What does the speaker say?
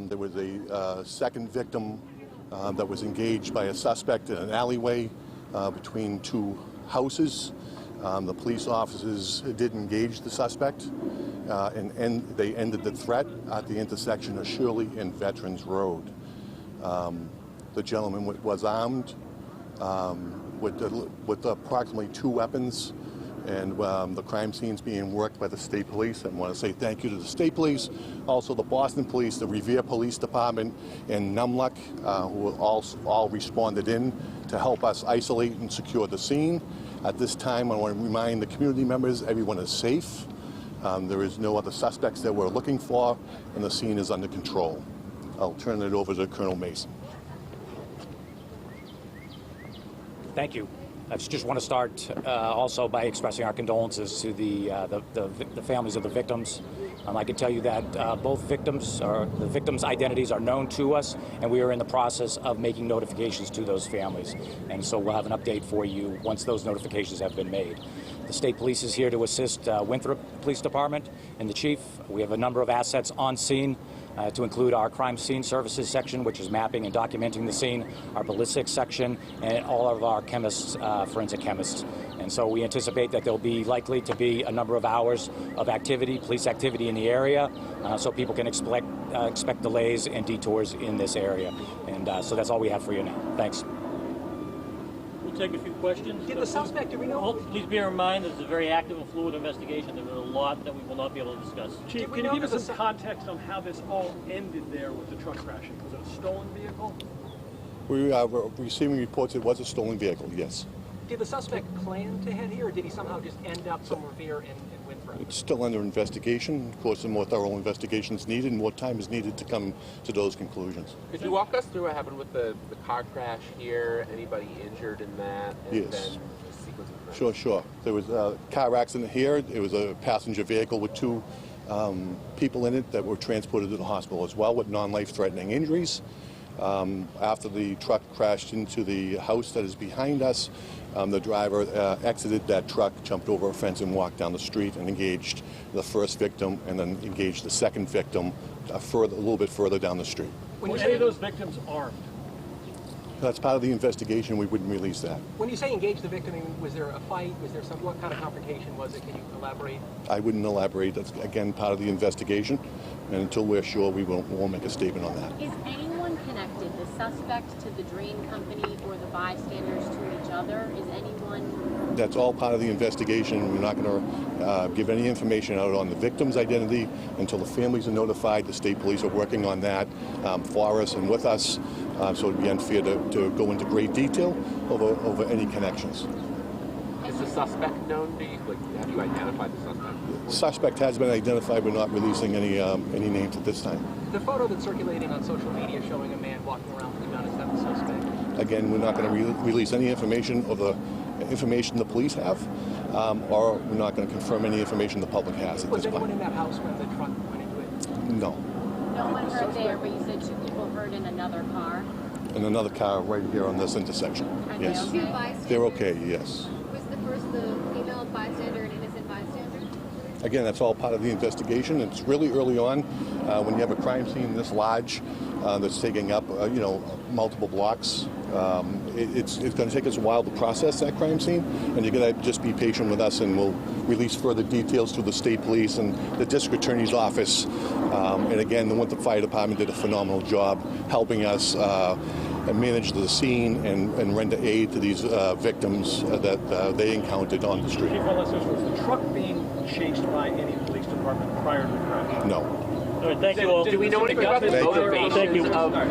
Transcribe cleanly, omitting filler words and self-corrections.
There was a second victim that was engaged by a suspect in an alleyway between two houses. The police officers did engage the suspect, and they ended the threat at the intersection of Shirley and Veterans Road. The gentleman was armed with approximately 2 weapons, and the crime scene's being worked by the state police. I want to say thank you to the state police, also the Boston Police, the Revere Police Department, and Numluck, who all responded in to help us isolate and secure the scene. At this time, I want to remind the community members everyone is safe. There is no other suspects that we're looking for, and the scene is under control. I'll turn it over to Colonel Mason. Thank you. I just want to start also by expressing our condolences to the families of the victims. I can tell you that both victims, or the victims' identities, are known to us, and we are in the process of making notifications to those families. And so we'll have an update for you once those notifications have been made. The state police is here to assist Winthrop Police Department and the chief. We have a number of assets on scene, to include our crime scene services section, which is mapping and documenting the scene, our ballistics section, and all of our chemists, forensic chemists. And so we anticipate that there'll be likely to be a number of hours of activity, police activity in the area, so people can expect delays and detours in this area. And so that's all we have for you now. Thanks. We'll take a few questions. Did the suspect, do we know? Please bear in mind this is a very active and fluid investigation. There was a lot that we will not be able to discuss. Chief, can you give us some context on how this all ended there with the truck crashing? Was it a stolen vehicle? We are receiving reports it was a stolen vehicle, yes. Did the suspect plan to head here, or did he somehow just end up from Revere and Winthrop? It's still under investigation. Of course, a more thorough investigation is needed, and more time is needed to come to those conclusions. Could you walk us through what happened with the car crash here? Anybody injured in that? And Yes. Then the sequence of events? Sure. There was a car accident here. It was a passenger vehicle with 2 people in it that were transported to the hospital as well with non-life-threatening injuries. After the truck crashed into the house that is behind us, the driver exited that truck, jumped over a fence, and walked down the street and engaged the first victim, and then engaged the second victim a little bit further down the street. When you Were any say of those victims armed? That's part of the investigation. We wouldn't release that. When you say engage the victim, was there a fight? Was there what kind of confrontation was it? Can you elaborate? I wouldn't elaborate. That's, again, part of the investigation. And until we're sure, we won't make a statement on that. Is anyone connected, the suspect to the drain company or the bystanders to each other? Is anyone? That's all part of the investigation. We're not going to give any information out on the victim's identity until the families are notified. The state police are working on that for us and with us. So it would be unfair to go into great detail over any connections. Is the suspect known to you? Have you identified the suspect? The suspect has been identified. We're not releasing any names at this time. The photo that's circulating on social media showing a man walking around with a gun, is that the suspect? Again, we're not going to release any information of the information the police have, or we're not going to confirm any information the public has at this point. Was anyone in that house when the truck went into it? No. No one heard there, but you said 2 people heard in another car. In another car right here on this intersection. Are Yes. they okay? They're okay, yes. Was the female bystander an innocent bystander? Again, that's all part of the investigation. It's really early on when you have a crime scene this large that's taking up, multiple blocks. It's going to take us a while to process that crime scene, and you're going to just be patient with us, and we'll release further details to the state police and the district attorney's office. And again, the Winthrop Fire Department did a phenomenal job helping us manage the scene and render aid to these victims that they encountered on the street. Chief, was the truck being chased by any police department prior to the crash? No. All right, thank you all. Do we know anything about the Thank you. motivations of the